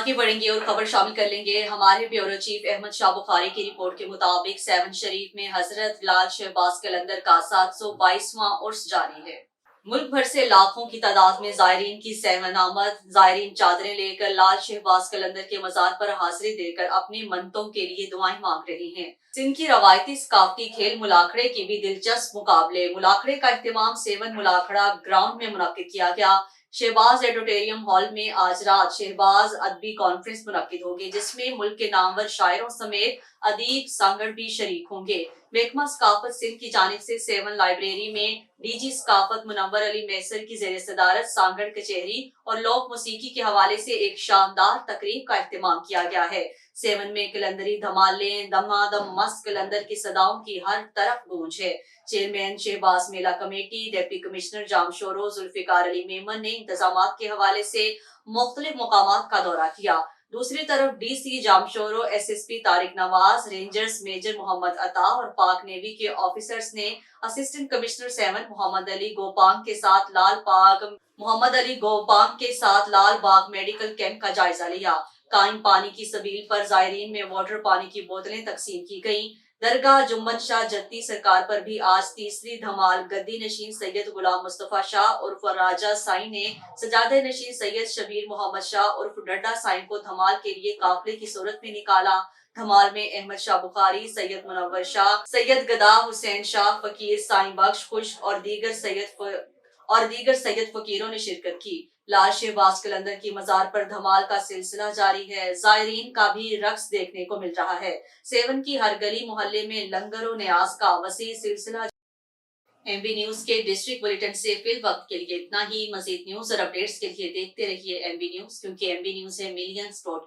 आगे बढ़ेंगे और खबर शामिल कर लेंगे। हमारे ब्यूरो चीफ अहमद शाह बुखारी की रिपोर्ट के मुताबिक सेवन शरीफ में हजरत लाल शहबाज कलंदर का 722वां उर्स जारी है। मुल्क भर से लाखों की तादाद में जायरीन की सेवन आमद। जायरीन चादरें लेकर लाल शहबाज कलंदर के मजार पर हाजिरी देकर अपनी मन्नतों के लिए दुआएं मांग रही हैं। सिंध की रवायती सकाफती खेल मुलाखड़े की भी दिलचस्प मुकाबले। मुलाखड़े का इख्तिमाम सेवन मुलाखड़ा ग्राउंड में मुनक्किद किया गया। शहबाज एडिटोरियम हॉल में आज रात शहबाज अदबी कॉन्फ्रेंस मुनक्किद होगी, जिसमें मुल्क के नामवर शायरों समेत अदीब सांगड़ भी शरीक होंगे। महकमा सकाफत सिंध की जानिब से सेवन लाइब्रेरी में डीजी सकाफत मुनव्वर अली मैसर की जेर सदारत सांगड़ कचहरी और लोक मौसीकी के हवाले से एक शानदार तकरीब का इख्तिमाम किया गया है। सेवन में कलंदरी धमाले दमादम मस्त कलंदर की सदाओं की हर तरफ गूंज है। चेयरमैन शहबाज मेला committee deputy commissioner Jamshoro Zulfikar Ali Memon ने इंतजामात के हवाले से मुख्तलिफ मकामात का दौरा किया। दूसरी तरफ DC Jamshoro, SSP Tariq Nawaz, rangers major Mohammad Ata और पाक नेवी के ऑफिसर्स ने असिस्टेंट कमिश्नर सेवन मोहम्मद अली गोपांग के साथ लाल बाग मेडिकल कैंप का जायजा लिया। कायम पानी की सबील पर जायरीन में वाटर पानी की बोतलें तकसीम की गयी। दरगाह जुम्मन शाह जत्ती सरकार पर भी आज तीसरी धमाल। गद्दी नशीन सैयद गुलाम मुस्तफा शाह उर्फ राजा साई ने सजादे नशीन सैयद शबीर मोहम्मद शाह उर्फ डड्डा साई को धमाल के लिए काफिले की सूरत में निकाला। धमाल में अहमद शाह बुखारी, सैयद मुनव्वर शाह, सैयद गदा हुसैन शाह, फकीर साईं बख्श खुश और दीगर सैयद फकीरों ने शिरकत की। लाल शहबाज कलंदर की मजार पर धमाल का सिलसिला जारी है। जायरीन का भी रक्स देखने को मिल रहा है। सेवन की हर गली मोहल्ले में लंगर और न्याज का वसी सिलसिला। एमबी न्यूज के डिस्ट्रिक्ट बुलेटिन से फिल वक्त के लिए इतना ही। मजीद न्यूज और अपडेट्स के लिए देखते रहिए एमबी न्यूज, क्योंकि एमबी न्यूज है मिलियंस ब्रॉडकास्ट।